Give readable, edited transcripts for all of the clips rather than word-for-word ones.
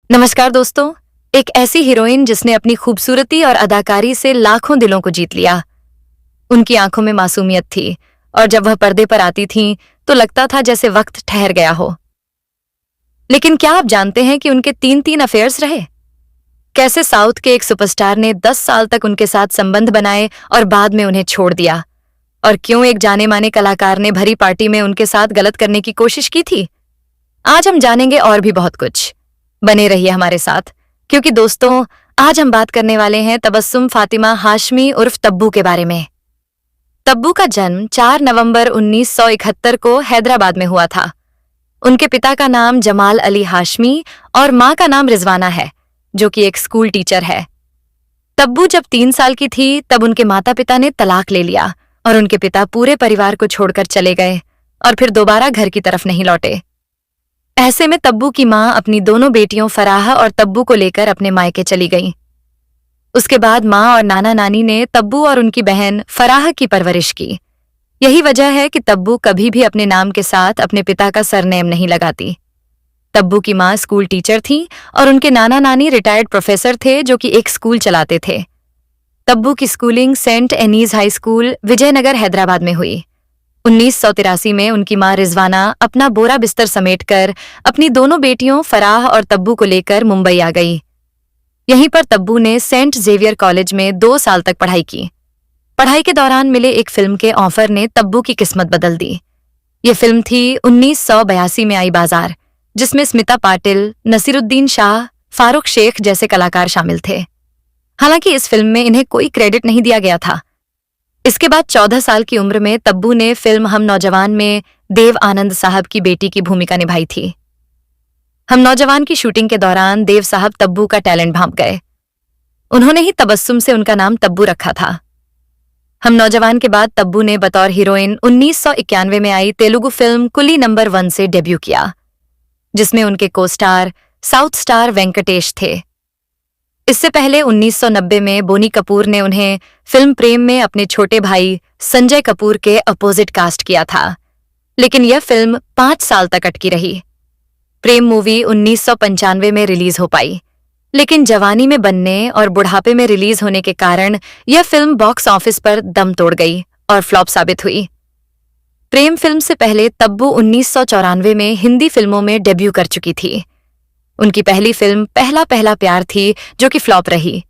नमस्कार दोस्तों। एक ऐसी हीरोइन जिसने अपनी खूबसूरती और अदाकारी से लाखों दिलों को जीत लिया। उनकी आंखों में मासूमियत थी और जब वह पर्दे पर आती थीं तो लगता था जैसे वक्त ठहर गया हो। लेकिन क्या आप जानते हैं कि उनके तीन तीन अफेयर्स रहे? कैसे साउथ के एक सुपरस्टार ने 10 साल तक उनके साथ संबंध बनाए और बाद में उन्हें छोड़ दिया? और क्यों एक जाने माने कलाकार ने भरी पार्टी में उनके साथ गलत करने की कोशिश की थी? आज हम जानेंगे और भी बहुत कुछ। बने रहिए हमारे साथ, क्योंकि दोस्तों आज हम बात करने वाले हैं तबस्सुम फातिमा हाशमी उर्फ तब्बू के बारे में। तब्बू का जन्म 4 नवंबर 1971 को हैदराबाद में हुआ था। उनके पिता का नाम जमाल अली हाशमी और मां का नाम रिजवाना है, जो कि एक स्कूल टीचर है। तब्बू जब 3 साल की थी तब उनके माता पिता ने तलाक ले लिया और उनके पिता पूरे परिवार को छोड़कर चले गए और फिर दोबारा घर की तरफ नहीं लौटे। ऐसे में तब्बू की मां अपनी दोनों बेटियों फराह और तब्बू को लेकर अपने मायके चली गईं। उसके बाद मां और नाना नानी ने तब्बू और उनकी बहन फराह की परवरिश की। यही वजह है कि तब्बू कभी भी अपने नाम के साथ अपने पिता का सरनेम नहीं लगाती। तब्बू की मां स्कूल टीचर थीं और उनके नाना नानी रिटायर्ड प्रोफेसर थे जो कि एक स्कूल चलाते थे। तब्बू की schooling Saint Anne's high school Vijayanagar Hyderabad में हुई। 1983 में उनकी मां रिजवाना अपना बोरा बिस्तर समेटकर अपनी दोनों बेटियों फराह और तब्बू को लेकर मुंबई आ गई। यहीं पर तब्बू ने सेंट जेवियर कॉलेज में 2 साल तक पढ़ाई की। पढ़ाई के दौरान मिले एक फिल्म के ऑफर ने तब्बू की किस्मत बदल दी। ये फिल्म थी 1982 में आई बाजार, जिसमें स्मिता पाटिल, नसीरुद्दीन शाह, फारूक शेख जैसे कलाकार शामिल थे। हालांकि इस फिल्म में इन्हें कोई क्रेडिट नहीं दिया गया था। इसके बाद 14 साल की उम्र में तब्बू ने फिल्म हम नौजवान में देव आनंद साहब की बेटी की भूमिका निभाई थी। हम नौजवान की शूटिंग के दौरान देव साहब तब्बू का टैलेंट भांप गए। उन्होंने ही तबस्सुम से उनका नाम तब्बू रखा था। हम नौजवान के बाद तब्बू ने बतौर हीरोइन 1991 में आई तेलुगु फिल्म कुली नंबर 1 से डेब्यू किया, जिसमें उनके को स्टार साउथ स्टार वेंकटेश थे। इससे पहले 1990 में बोनी कपूर ने उन्हें फिल्म प्रेम में अपने छोटे भाई संजय कपूर के अपोजिट कास्ट किया था, लेकिन यह फिल्म 5 साल तक अटकी रही। प्रेम मूवी 1995 में रिलीज हो पाई, लेकिन जवानी में बनने और बुढ़ापे में रिलीज होने के कारण यह फिल्म बॉक्स ऑफिस पर दम तोड़ गई और फ्लॉप साबित हुई। प्रेम फिल्म से पहले तब्बू 1994 में हिंदी फिल्मों में डेब्यू कर चुकी थी। उनकी पहली फिल्म पहला पहला प्यार थी, जो कि फ्लॉप रही।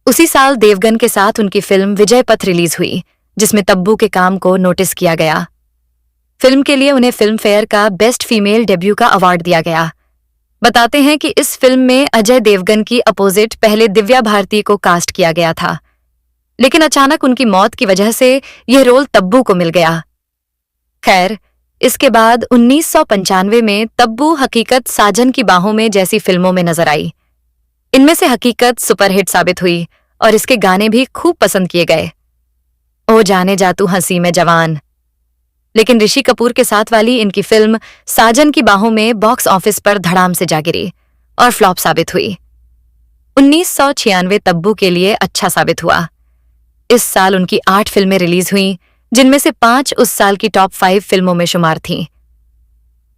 उसी साल देवगन के साथ उनकी फिल्म विजय पथ रिलीज हुई, जिसमें तब्बू के काम को नोटिस किया गया। फिल्म के लिए उन्हें फिल्म फेयर का बेस्ट फीमेल डेब्यू का अवार्ड दिया गया। बताते हैं कि इस फिल्म में अजय देवगन की अपोजिट पहले दिव्या भारती को कास्ट किया गया था, लेकिन अचानक उनकी मौत की वजह से यह रोल तब्बू को मिल गया। खैर, इसके बाद 1995 में तब्बू हकीकत साजन की बाहों में जैसी फिल्मों में नजर आई। इनमें से हकीकत सुपरहिट साबित हुई और इसके गाने भी खूब पसंद किए गए। ओ जाने जा तू हंसी में जवान। लेकिन ऋषि कपूर के साथ वाली इनकी फिल्म साजन की बाहों में बॉक्स ऑफिस पर धड़ाम से जा गिरी और फ्लॉप साबित हुई। 1996 तब्बू के लिए अच्छा साबित हुआ। इस साल उनकी 8 फिल्में रिलीज हुईं, जिनमें से 5 उस साल की टॉप 5 फिल्मों में शुमार थीं।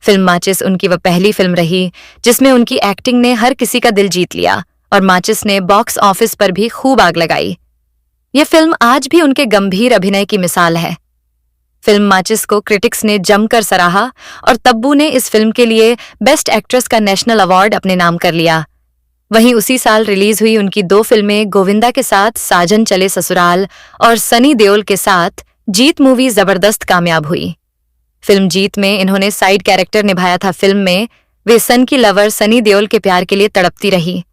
फिल्म माचिस उनकी वह पहली फिल्म रही जिसमें उनकी एक्टिंग ने हर किसी का दिल जीत लिया और माचिस ने बॉक्स ऑफिस पर भी खूब आग लगाई। यह फिल्म आज भी उनके गंभीर अभिनय की मिसाल है। फिल्म माचिस को क्रिटिक्स ने जमकर सराहा और तब्बू ने इस फिल्म के लिए बेस्ट एक्ट्रेस का नेशनल अवार्ड अपने नाम कर लिया। वहीं उसी साल रिलीज हुई उनकी 2 फिल्में गोविंदा के साथ साजन चले ससुराल और सनी देओल के साथ जीत मूवी जबरदस्त कामयाब हुई। फिल्म जीत में इन्होंने साइड कैरेक्टर निभाया था। फिल्म में वे सन की लवर सनी देओल के प्यार के लिए तड़पती रही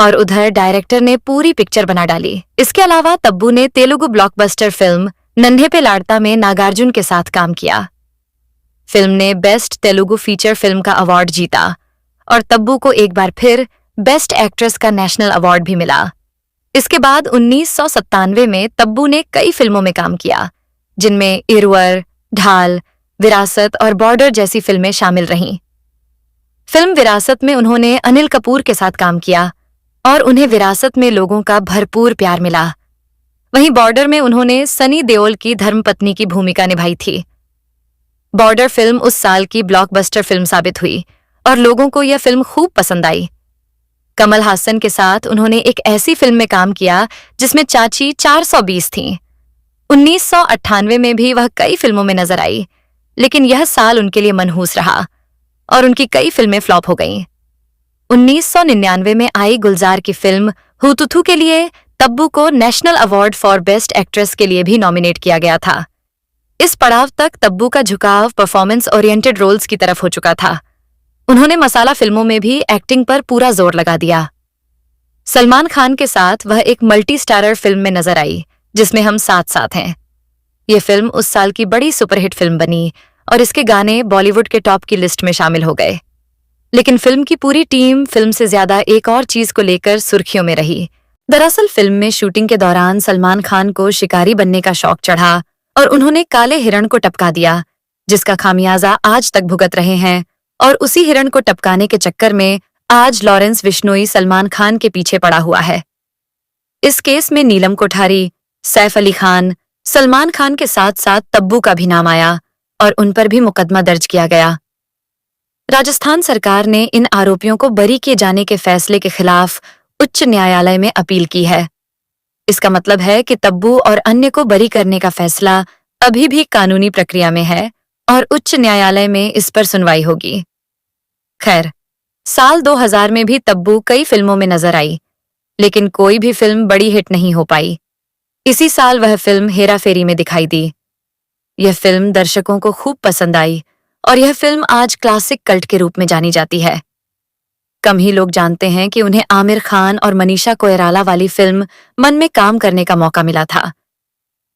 और उधर डायरेक्टर ने पूरी पिक्चर बना डाली। इसके अलावा तब्बू ने तेलुगु ब्लॉकबस्टर फिल्म नन्हे पे लाड़ता में नागार्जुन के साथ काम किया। फिल्म ने बेस्ट तेलुगु फीचर फिल्म का अवार्ड जीता और तब्बू को एक बार फिर बेस्ट एक्ट्रेस का नेशनल अवार्ड भी मिला। इसके बाद 1997 में तब्बू ने कई फिल्मों में काम किया, जिनमें इरवर, ढाल, विरासत और बॉर्डर जैसी फिल्में शामिल रहीं। फिल्म विरासत में उन्होंने अनिल कपूर के साथ काम किया और उन्हें विरासत में लोगों का भरपूर प्यार मिला। वहीं बॉर्डर में उन्होंने सनी देओल की धर्मपत्नी की भूमिका निभाई थी। बॉर्डर फिल्म उस साल की ब्लॉकबस्टर फिल्म साबित हुई और लोगों को यह फिल्म खूब पसंद आई। कमल हासन के साथ उन्होंने एक ऐसी फिल्म में काम किया जिसमें चाची 420 थीं। 1998 में भी वह कई फिल्मों में नजर आई, लेकिन यह साल उनके लिए मनहूस रहा और उनकी कई फिल्में फ्लॉप हो गईं। 1999 में आई गुलजार की फिल्म हुतुथु के लिए तब्बू को national award for best actress के लिए भी नॉमिनेट किया गया था। इस पड़ाव तक तब्बू का झुकाव परफॉर्मेंस ओरिएंटेड रोल्स की तरफ हो चुका था। उन्होंने मसाला फिल्मों में भी एक्टिंग पर पूरा जोर लगा दिया। सलमान खान के साथ वह एक मल्टी स्टारर फिल्म में नजर आई जिसमें हम साथ साथ हैं। ये फिल्म उस साल की बड़ी सुपरहिट फिल्म बनी और इसके गाने बॉलीवुड के टॉप की लिस्ट में शामिल हो गए। लेकिन फिल्म की पूरी टीम फिल्म से ज्यादा एक और चीज को लेकर सुर्खियों में रही। दरअसल फिल्म में शूटिंग के दौरान सलमान खान को शिकारी बनने का शौक चढ़ा और उन्होंने काले हिरण को टपका दिया, जिसका खामियाजा आज तक भुगत रहे हैं। और उसी हिरण को टपकाने के चक्कर में आज लॉरेंस बिश्नोई सलमान खान के पीछे पड़ा हुआ है। इस केस में नीलम कोठारी, सैफ अली खान, सलमान खान के साथ साथ तब्बू का भी नाम आया और उन पर भी मुकदमा दर्ज किया गया। राजस्थान सरकार ने इन आरोपियों को बरी किए जाने के फैसले के खिलाफ उच्च न्यायालय में अपील की है। इसका मतलब है कि तब्बू और अन्य को बरी करने का फैसला अभी भी कानूनी प्रक्रिया में है और उच्च न्यायालय में इस पर सुनवाई होगी। खैर, साल 2000 में भी तब्बू कई फिल्मों में नजर आई, लेकिन कोई भी फिल्म बड़ी हिट नहीं हो पाई। इसी साल वह फिल्म हेरा फेरी में दिखाई दी। यह फिल्म दर्शकों को खूब पसंद आई और यह फिल्म आज क्लासिक कल्ट के रूप में जानी जाती है। कम ही लोग जानते हैं कि उन्हें आमिर खान और मनीषा कोइराला वाली फिल्म मन में काम करने का मौका मिला था,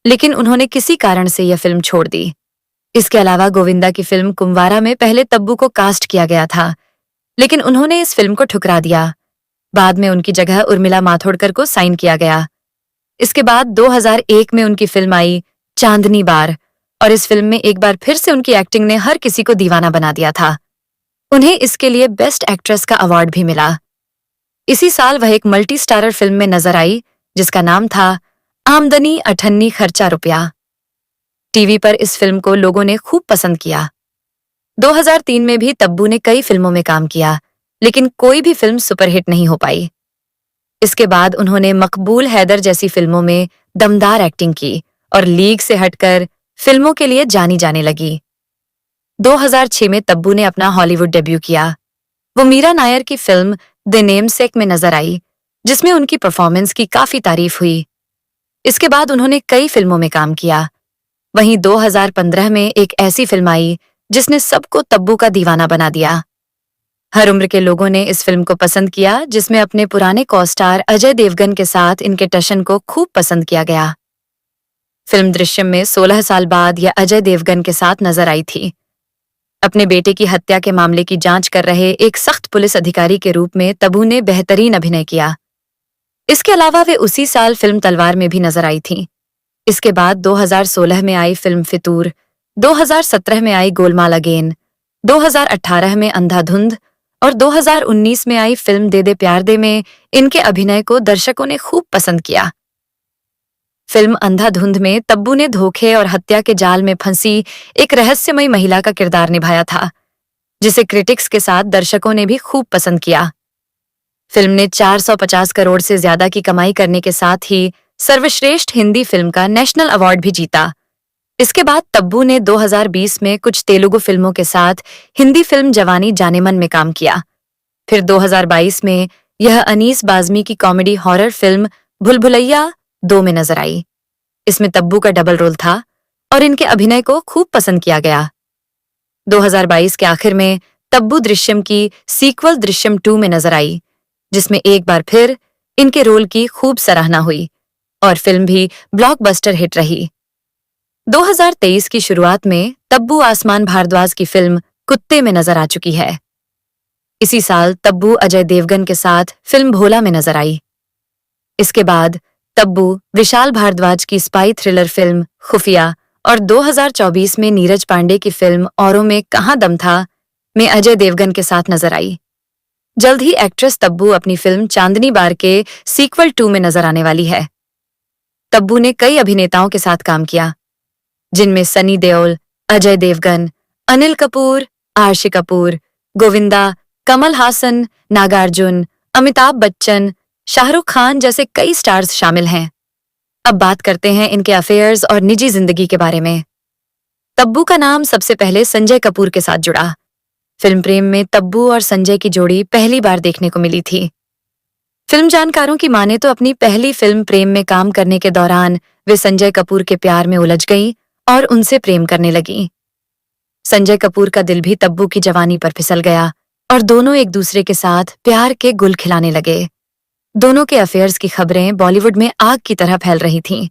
लेकिन उन्होंने किसी कारण से यह फिल्म छोड़ दी। इसके अलावा गोविंदा की फिल्म कुंवारा में पहले तब्बू को कास्ट किया गया था, लेकिन उन्होंने इस फिल्म को ठुकरा दिया। बाद में उनकी जगह उर्मिला मातोंडकर को साइन किया गया। इसके बाद 2001 में उनकी फिल्म आई चांदनी बार और इस फिल्म में एक बार फिर से उनकी एक्टिंग ने हर किसी को दीवाना बना दिया था। उन्हें इसके लिए बेस्ट एक्ट्रेस का अवार्ड भी मिला। इसी साल वह एक मल्टी स्टारर फिल्म में नजर आई जिसका नाम था आमदनी अठन्नी खर्चा रुपया। टीवी पर इस फिल्म को लोगों ने खूब पसंद किया। 2003 में भी तब्बू ने कई फिल्मों में काम किया, लेकिन कोई भी फिल्म सुपरहिट नहीं हो पाई। इसके बाद उन्होंने मकबूल हैदर जैसी फिल्मों में दमदार एक्टिंग की और लीग से हटकर फिल्मों के लिए जानी जाने लगी। 2006 में तब्बू ने अपना हॉलीवुड डेब्यू किया। वो मीरा नायर की फिल्म द नेमसेक में नजर आई, जिसमें उनकी परफॉर्मेंस की काफी तारीफ हुई। इसके बाद उन्होंने कई फिल्मों में काम किया। वहीं 2015 में एक ऐसी फिल्म आई जिसने सबको तब्बू का दीवाना बना दिया। हर उम्र के लोगों ने इस फिल्म को पसंद किया, जिसमें अपने पुराने को-स्टार अजय देवगन के साथ इनके टशन को खूब पसंद किया गया। फिल्म दृश्यम में 16 साल बाद यह अजय देवगन के साथ नजर आई थी। अपने बेटे की हत्या के मामले की जांच कर रहे एक सख्त पुलिस अधिकारी के रूप में तब्बू ने बेहतरीन अभिनय किया। इसके अलावा वे उसी साल फिल्म तलवार में भी नजर आई थीं। इसके बाद 2016 में आई फिल्म फितूर, 2017 में आई गोलमाल अगेन, 2018 में अंधाधुंध और 2019 में आई फिल्म दे दे प्यार दे में इनके अभिनय को दर्शकों ने खूब पसंद किया। फिल्म अंधाधुंध में तब्बू ने धोखे और हत्या के जाल में फंसी एक रहस्यमयी महिला का किरदार निभाया था, जिसे क्रिटिक्स के साथ दर्शकों ने भी खूब पसंद किया। फिल्म ने 450 करोड़ से ज्यादा की कमाई करने के साथ ही सर्वश्रेष्ठ हिंदी फिल्म का नेशनल अवार्ड भी जीता। इसके बाद तब्बू ने 2020 में कुछ तेलुगु फिल्मों के साथ हिंदी फिल्म जवानी जानेमन में काम किया। फिर 2022 में यह अनीस बाज़मी की कॉमेडी हॉरर फिल्म भुलभुलैया 2 में नजर आई। इसमें तब्बू का डबल रोल था और इनके अभिनय को खूब पसंद किया गया। 2022 के आखिर में तब्बू दृश्यम की सीक्वल दृश्यम 2 में नजर आई, जिसमें एक बार फिर इनके रोल की खूब सराहना हुई और फिल्म भी ब्लॉकबस्टर हिट रही। 2023 की शुरुआत में तब्बू आसमान भारद्वाज की फिल्म कुत्ते में नजर आ चुकी है। इसी साल तब्बू अजय देवगन के साथ फिल्म भोला में नजर आई। इसके बाद तब्बू विशाल भारद्वाज की स्पाई थ्रिलर फिल्म खुफिया और 2024 में नीरज पांडे की फिल्म औरों में कहां दम था में अजय देवगन के साथ नजर आई। जल्द ही एक्ट्रेस तब्बू अपनी फिल्म चांदनी बार के सीक्वल 2 में नजर आने वाली है। तब्बू ने कई अभिनेताओं के साथ काम किया, जिनमें सनी देओल, अजय देवगन, अनिल कपूर, आर्शी कपूर, गोविंदा, कमल हासन, नागार्जुन अमिताभ बच्चन, शाहरुख खान जैसे कई स्टार्स शामिल हैं। अब बात करते हैं इनके अफेयर्स और निजी जिंदगी के बारे में। तब्बू का नाम सबसे पहले संजय कपूर के साथ जुड़ा। फिल्म प्रेम में तब्बू और संजय की जोड़ी पहली बार देखने को मिली थी। फिल्म जानकारों की माने तो अपनी पहली फिल्म प्रेम में काम करने के दौरान वे संजय कपूर के प्यार में उलझ गईं और उनसे प्रेम करने लगीं। संजय कपूर का दिल भी तब्बू की जवानी पर फिसल गया और दोनों एक दूसरे के साथ प्यार के गुल खिलाने लगे। दोनों के अफेयर्स की खबरें बॉलीवुड में आग की तरह फैल रही थीं।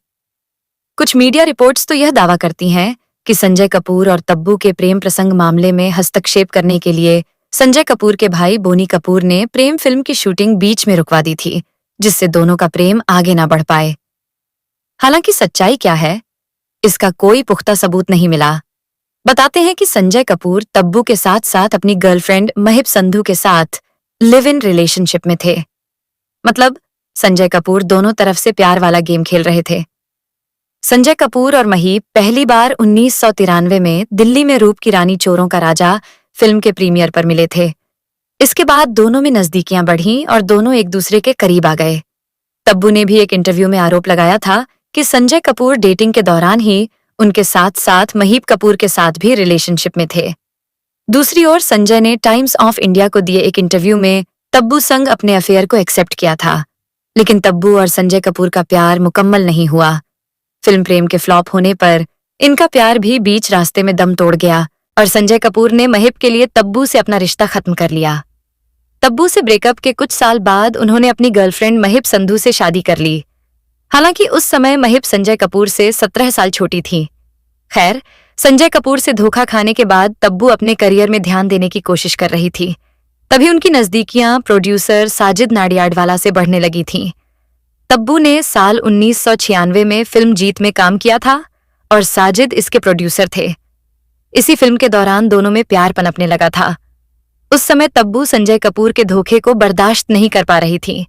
कुछ मीडिया रिपोर्ट्स तो यह दावा करती हैं कि संजय कपूर और तब्बू के प्रेम प्रसंग मामले में हस्तक्षेप करने के लिए संजय कपूर के भाई बोनी कपूर ने प्रेम फिल्म की शूटिंग बीच में रुकवा दी थी, जिससे दोनों का प्रेम आगे ना बढ़ पाए। हालांकि सच्चाई क्या है, इसका कोई पुख्ता सबूत नहीं मिला। बताते हैं कि संजय कपूर तब्बू के साथ साथ अपनी गर्लफ्रेंड महिब संधू के साथ लिव इन रिलेशनशिप में थे। मतलब संजय कपूर दोनों तरफ से प्यार वाला गेम खेल रहे थे। संजय कपूर और महिब पहली बार 1993 में दिल्ली में रूप की रानी चोरों का राजा फिल्म के प्रीमियर पर मिले थे। इसके बाद दोनों में नजदीकियां बढ़ीं और दोनों एक दूसरे के करीब आ गए। तब्बू ने भी एक इंटरव्यू में आरोप लगाया था कि संजय कपूर डेटिंग के दौरान ही उनके साथ साथ महिब कपूर के साथ भी रिलेशनशिप में थे। दूसरी ओर संजय ने टाइम्स ऑफ इंडिया को दिए एक इंटरव्यू में तब्बू संग अपने अफेयर को एक्सेप्ट किया था, लेकिन तब्बू और संजय कपूर का प्यार मुकम्मल नहीं हुआ। फिल्म प्रेम के फ्लॉप होने पर इनका प्यार भी बीच रास्ते में दम तोड़ गया और संजय कपूर ने महिब के लिए तब्बू से अपना रिश्ता खत्म कर लिया। तब्बू से ब्रेकअप के कुछ साल बाद उन्होंने अपनी गर्लफ्रेंड महिब संधू से शादी कर ली। हालांकि उस समय महिब संजय कपूर से 17 साल छोटी थी। खैर, संजय कपूर से धोखा खाने के बाद तब्बू अपने करियर में ध्यान देने की कोशिश कर रही थी। तभी उनकी नजदीकियां प्रोड्यूसर साजिद नाडियाडवाला से बढ़ने लगी थीं। तब्बू ने साल 1996 में फिल्म जीत में काम किया था और साजिद इसके प्रोड्यूसर थे। इसी फिल्म के दौरान दोनों में प्यार पनपने लगा था। उस समय तब्बू संजय कपूर के धोखे को बर्दाश्त नहीं कर पा रही थी।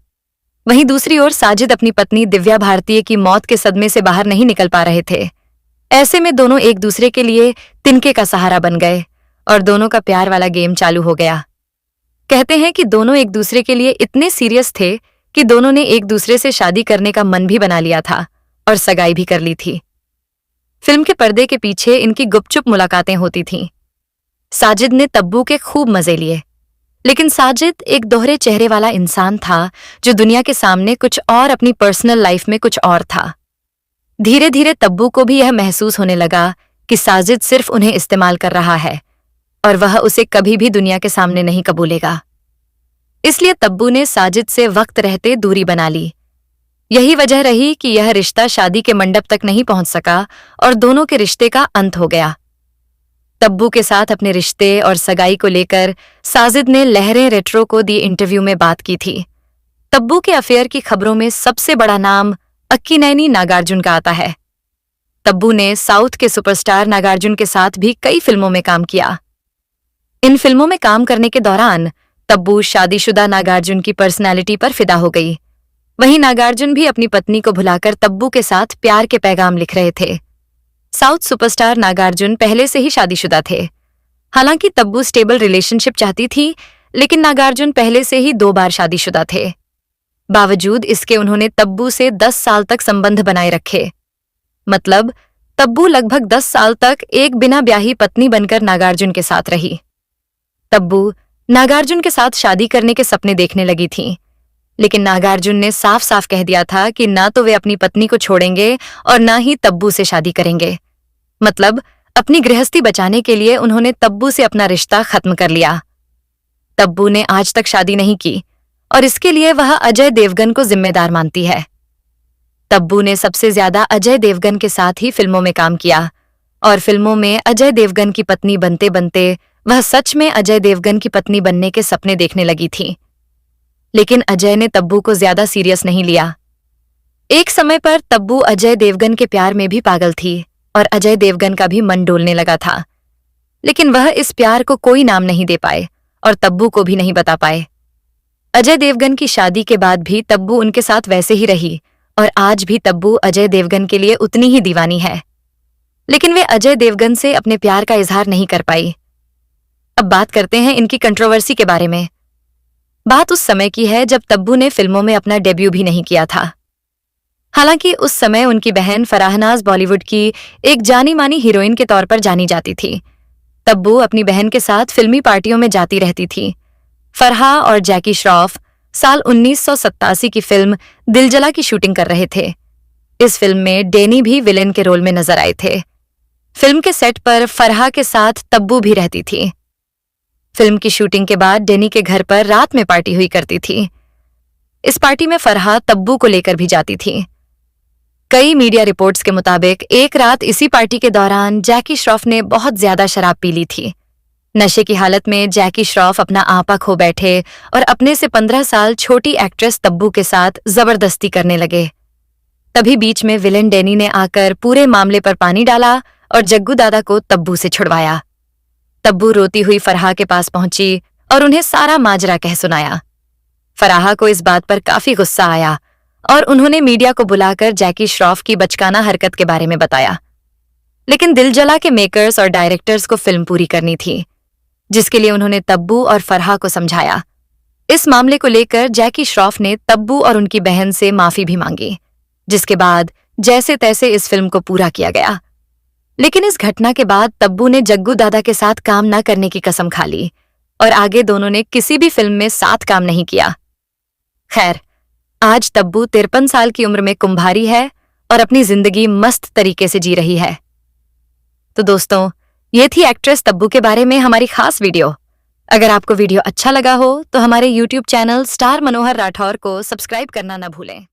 वहीं दूसरी ओर साजिद अपनी पत्नी दिव्या भारतीय की मौत के सदमे से बाहर नहीं निकल पा रहे थे। ऐसे में दोनों एक दूसरे के लिए तिनके का सहारा बन गए और दोनों का प्यार वाला गेम चालू हो गया। कहते हैं कि दोनों एक दूसरे के लिए इतने सीरियस थे कि दोनों ने एक दूसरे से शादी करने का मन भी बना लिया था और सगाई भी कर ली थी। फिल्म के पर्दे के पीछे इनकी गुपचुप मुलाकातें होती थीं। साजिद ने तब्बू के खूब मजे लिए, लेकिन साजिद एक दोहरे चेहरे वाला इंसान था जो दुनिया के सामने कुछ और, अपनी पर्सनल लाइफ में कुछ और था। धीरे धीरे तब्बू को भी यह महसूस होने लगा कि साजिद सिर्फ उन्हें इस्तेमाल कर रहा है और वह उसे कभी भी दुनिया के सामने नहीं कबूलेगा। इसलिए तब्बू ने साजिद से वक्त रहते दूरी बना ली। यही वजह रही कि यह रिश्ता शादी के मंडप तक नहीं पहुंच सका और दोनों के रिश्ते का अंत हो गया। तब्बू के साथ अपने रिश्ते और सगाई को लेकर साजिद ने लहरें रेट्रो को दी इंटरव्यू में बात की थी। तब्बू के अफेयर की खबरों में सबसे बड़ा नाम अक्किनेनी नागार्जुन का आता है। तब्बू ने साउथ के सुपरस्टार नागार्जुन के साथ भी कई फिल्मों में काम किया। इन फिल्मों में काम करने के दौरान तब्बू शादीशुदा नागार्जुन की पर्सनैलिटी पर फिदा हो गई। वहीं नागार्जुन भी अपनी पत्नी को भुलाकर तब्बू के साथ प्यार के पैगाम लिख रहे थे। साउथ सुपरस्टार नागार्जुन पहले से ही शादीशुदा थे। हालांकि तब्बू स्टेबल रिलेशनशिप चाहती थी, लेकिन नागार्जुन पहले से ही 2 बार शादीशुदा थे। बावजूद इसके उन्होंने तब्बू से 10 साल तक संबंध बनाए रखे। मतलब तब्बू लगभग 10 साल तक एक बिना ब्याही पत्नी बनकर नागार्जुन के साथ रही। तब्बू नागार्जुन के साथ शादी करने के सपने देखने लगी थीं, लेकिन नागार्जुन ने साफ साफ कह दिया था कि ना तो वे अपनी पत्नी को छोड़ेंगे और ना ही तब्बू से शादी करेंगे। मतलब अपनी गृहस्थी बचाने के लिए उन्होंने तब्बू से अपना रिश्ता खत्म कर लिया। तब्बू ने आज तक शादी नहीं की और इसके लिए वह अजय देवगन को जिम्मेदार मानती है। तब्बू ने सबसे ज्यादा अजय देवगन के साथ ही फिल्मों में काम किया और फिल्मों में अजय देवगन की पत्नी बनते बनते वह सच में अजय देवगन की पत्नी बनने के सपने देखने लगी थी। लेकिन अजय ने तब्बू को ज्यादा सीरियस नहीं लिया। एक समय पर तब्बू अजय देवगन के प्यार में भी पागल थी और अजय देवगन का भी मन डोलने लगा था, लेकिन वह इस प्यार को कोई नाम नहीं दे पाए और तब्बू को भी नहीं बता पाए। अजय देवगन की शादी के बाद भी तब्बू उनके साथ वैसे ही रही और आज भी तब्बू अजय देवगन के लिए उतनी ही दीवानी है, लेकिन वे अजय देवगन से अपने प्यार का इजहार नहीं कर पाई। अब बात करते हैं इनकी कंट्रोवर्सी के बारे में। बात उस समय की है जब तब्बू ने फिल्मों में अपना डेब्यू भी नहीं किया था। हालांकि उस समय उनकी बहन फराहनाज बॉलीवुड की एक जानी मानी हीरोइन के तौर पर जानी जाती थी। तब्बू अपनी बहन के साथ फिल्मी पार्टियों में जाती रहती थी। फरहा और जैकी श्रॉफ साल 1987 की फिल्म दिलजला की शूटिंग कर रहे थे। इस फिल्म में डेनी भी विलेन के रोल में नजर आए थे। फिल्म के सेट पर फरहा के साथ तब्बू भी रहती थी। फिल्म की शूटिंग के बाद डेनी के घर पर रात में पार्टी हुई करती थी। इस पार्टी में फरहा तब्बू को लेकर भी जाती थी। कई मीडिया रिपोर्ट्स के मुताबिक एक रात इसी पार्टी के दौरान जैकी श्रॉफ ने बहुत ज्यादा शराब पी ली थी। नशे की हालत में जैकी श्रॉफ अपना आपा खो बैठे और अपने से 15 साल छोटी एक्ट्रेस तब्बू के साथ जबरदस्ती करने लगे। तभी बीच में विलेन डेनी ने आकर पूरे मामले पर पानी डाला और जग्गू दादा को तब्बू से छुड़वाया। तब्बू रोती हुई फराह के पास पहुंची और उन्हें सारा माजरा कह सुनाया। फराह को इस बात पर काफी गुस्सा आया और उन्होंने मीडिया को बुलाकर जैकी श्रॉफ की बचकाना हरकत के बारे में बताया। लेकिन दिलजला के मेकर्स और डायरेक्टर्स को फिल्म पूरी करनी थी, जिसके लिए उन्होंने तब्बू और फराह को समझाया। इस मामले को लेकर जैकी श्रॉफ ने तब्बू और उनकी बहन से माफी भी मांगी, जिसके बाद जैसे तैसे इस फिल्म को पूरा किया गया। लेकिन इस घटना के बाद तब्बू ने जग्गू दादा के साथ काम न करने की कसम खा ली और आगे दोनों ने किसी भी फिल्म में साथ काम नहीं किया। खैर, आज तब्बू 53 साल की उम्र में कुंभारी है और अपनी जिंदगी मस्त तरीके से जी रही है। तो दोस्तों, ये थी एक्ट्रेस तब्बू के बारे में हमारी खास वीडियो। अगर आपको वीडियो अच्छा लगा हो तो हमारे YouTube चैनल स्टार मनोहर राठौर को सब्सक्राइब करना न भूलें।